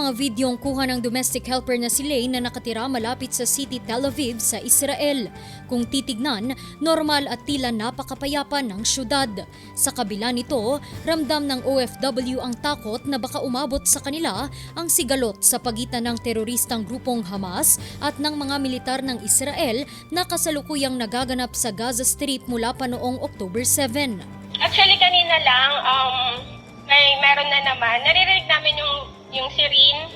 mga videong kuha ng domestic helper na si Lane na nakatira malapit sa City Tel Aviv sa Israel. Kung titignan, normal at tila napakapayapa ng syudad. Sa kabila nito, ramdam ng OFW ang takot na baka umabot sa kanila ang sigalot sa pagitan ng teroristang grupong Hamas at ng mga militar ng Israel na kasalukuyang nagaganap sa Gaza Strip mula pa noong October 7. Actually, kanina lang, meron na naman. Naririnig namin yung siren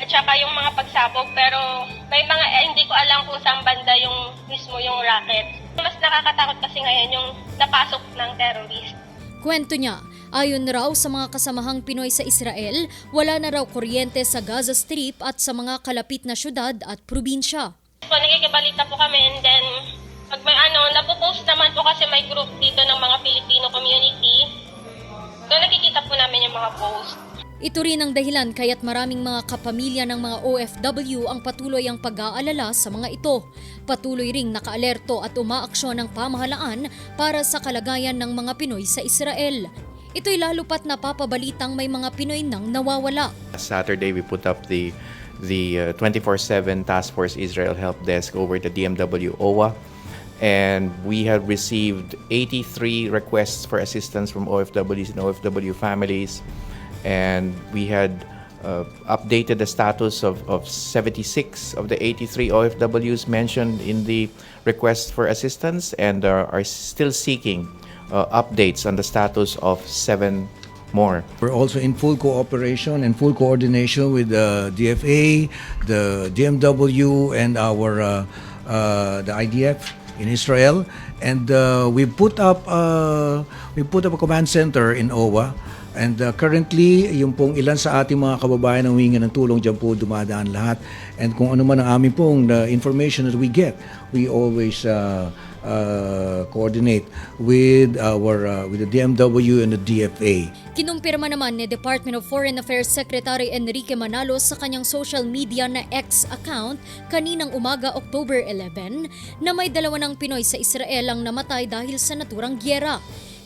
at saka yung mga pagsabog, pero may mga hindi ko alam kung saan banda yung mismo yung rocket. Mas nakakatakot kasi ngayon yung napasok ng terrorist. Kwento niya, ayon raw sa mga kasamahang Pinoy sa Israel, wala na raw kuryente sa Gaza Strip at sa mga kalapit na syudad at probinsya. So, nakikibalita po kami, and then pag may napopost naman po kasi may group dito ng mga Filipino community. So nakikita po namin yung mga post. Ito rin ang dahilan kaya't maraming mga kapamilya ng mga OFW ang patuloy ang pag-aalala sa mga ito. Patuloy ring nakaalerto at umaaksyon ng pamahalaan para sa kalagayan ng mga Pinoy sa Israel. Ito'y lalo pat napapabalitang may mga Pinoy nang nawawala. Saturday we put up the 24/7 Task Force Israel Help Desk over the DMW OWA. And we have received 83 requests for assistance from OFWs and OFW families. And we had updated the status of 76 of the 83 OFWs mentioned in the request for assistance, and are still seeking updates on the status of 7 more. We're also in full cooperation and full coordination with the DFA, the DMW, and the IDF in Israel, and we put up a command center in OWA, and currently yung pong ilan sa ating mga kababayan na humingi ng tulong diyan po dumadaan lahat, and kung ano man ang amin pong the information that we get, we always coordinate with the DMW and the DFA. Kinumpirma naman ni Department of Foreign Affairs Secretary Enrique Manalos sa kanyang social media na X account kaninang umaga October 11 na may 2 Pinoy sa Israel ang namatay dahil sa naturang gyera.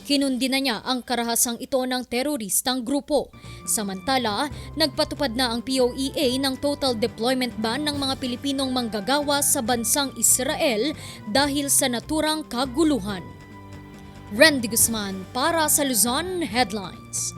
Kinundi na niya ang karahasang ito ng teroristang grupo. Samantala, nagpatupad na ang POEA ng total deployment ban ng mga Pilipinong manggagawa sa bansang Israel dahil sa naturang kaguluhan. Randy Guzman para sa Luzon Headlines.